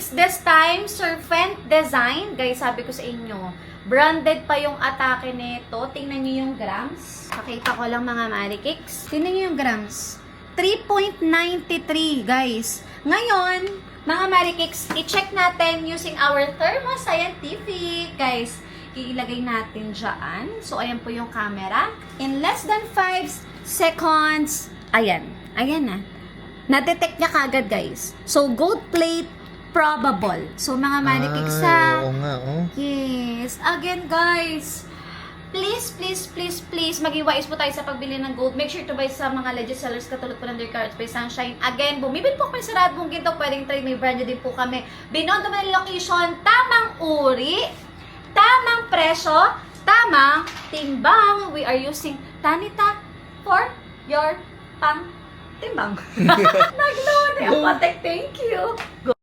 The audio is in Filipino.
Marikix this time, serpent design. Guys, sabi ko sa inyo, branded pa yung atake nito. Tingnan nyo yung grams. Pakita ko lang mga Marikix. Tingnan nyo yung grams. 3.93 guys. Ngayon, mga Marikix, i-check natin using our thermoscientific. Guys, iilagay natin dyan. So, ayan po yung camera. In less than 5 seconds, ayan. Ayan na. Na-detect niya kagad, guys. So, gold plate, probable. So, mga Marikix, Oo nga, oh. yes. Again, guys, please, please, please, please, mag-iwais po tayo sa pagbili ng gold. Make sure to buy sa mga legit sellers katulad po ng Dear Cards by Sunshine. Again, bumibili po kami sa Radbong Ginto. Pwedeng trade, may brand din po kami. Binondo Manila location, tamang uri, tamang presyo, tamang timbang. We are using Tanita for your pang timbang. Nag-load. Thank you. Go.